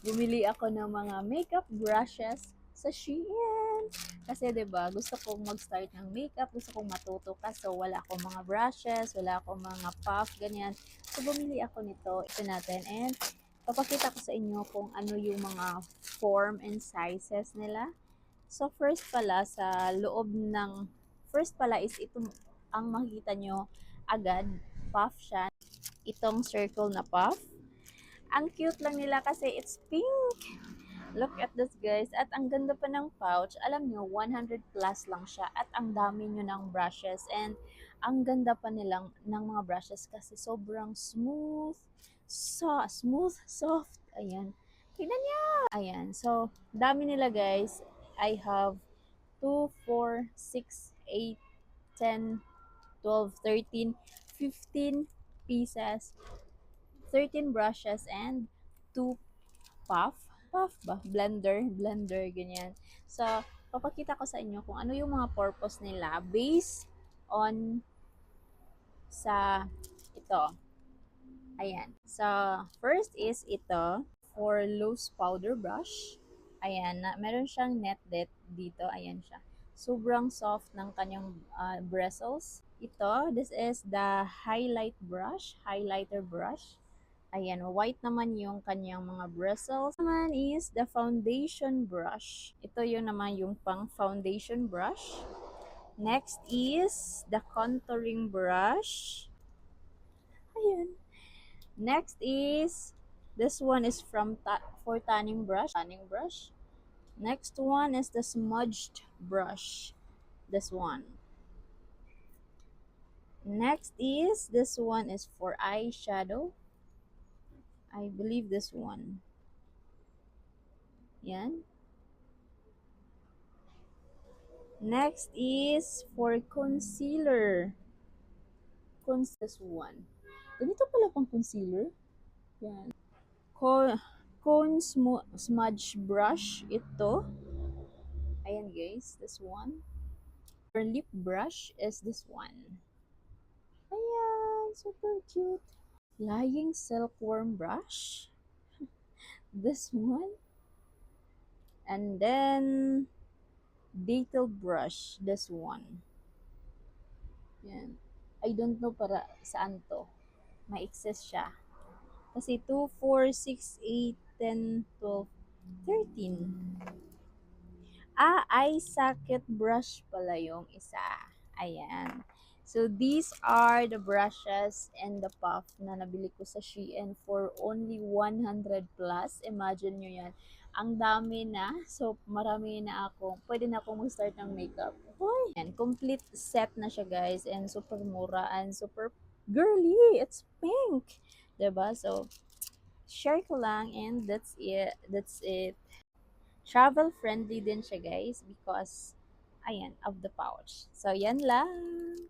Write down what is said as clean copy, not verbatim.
bumili ako ng mga makeup brushes sa Shein. Kasi 'di ba, gusto kong mag-start ng makeup, gusto kong matuto kaso wala akong mga brushes, wala akong mga puff ganyan. So bumili ako nito. Ito natin and papakita ko sa inyo kung ano yung mga form and sizes nila. So first pala sa loob ng first pala is ito ang makikita nyo agad, puff siya. Itong circle na puff. Ang cute lang nila kasi it's pink. Look at this guys. At ang ganda pa ng pouch. Alam nyo, 100 plus lang siya. At ang dami nyo ng brushes. And ang ganda pa nilang ng mga brushes kasi sobrang smooth. So, smooth, soft. Ayan. Tingnan niya. Ayan. So, dami nila guys. I have 2, 4, 6, 8, 10, 12, 13, 15 pieces, 13 brushes, and 2 puff ba? Blender, ganyan. So, papakita ko sa inyo kung ano yung mga purpose nila based on sa ito. Ayan. So, first is ito for loose powder brush. Ayan, meron siyang net dito. Ayan siya. Sobrang soft ng kanyang bristles. Ito, this is the highlighter brush. Ayan, white naman yung kanyang mga bristles. Naman is the foundation brush. Ito yung naman yung pang foundation brush. Next is the contouring brush. Ayan. Next is this one is for tanning brush. Next one is the smudged brush. This one. Next is this one is for eyeshadow. I believe this one. Yan. Next is for concealer. This one. Ganito pala pang concealer. Yan. Smudge brush. Ito. Ayan guys, this one. For lip brush is this one. Ayan, super cute. Flying silkworm brush. This one. And then detail brush. This one. Yan. I don't know para saan to. May excess siya. Kasi 2, 4, 6, 8, 10, 12, 13. Eye socket brush pala yung isa. Ayan. So, these are the brushes and the puff na nabili ko sa Shein for only 100 plus. Imagine nyo yan. Ang dami na. So, marami na ako. Pwede na akong mag-start ng makeup. Hoy! Yan. Complete set na siya, guys. And super mura and super girly. It's pink. Diba? So, share ko lang and that's it. Travel friendly din siya guys because ayan, of the pouch. So yan lang.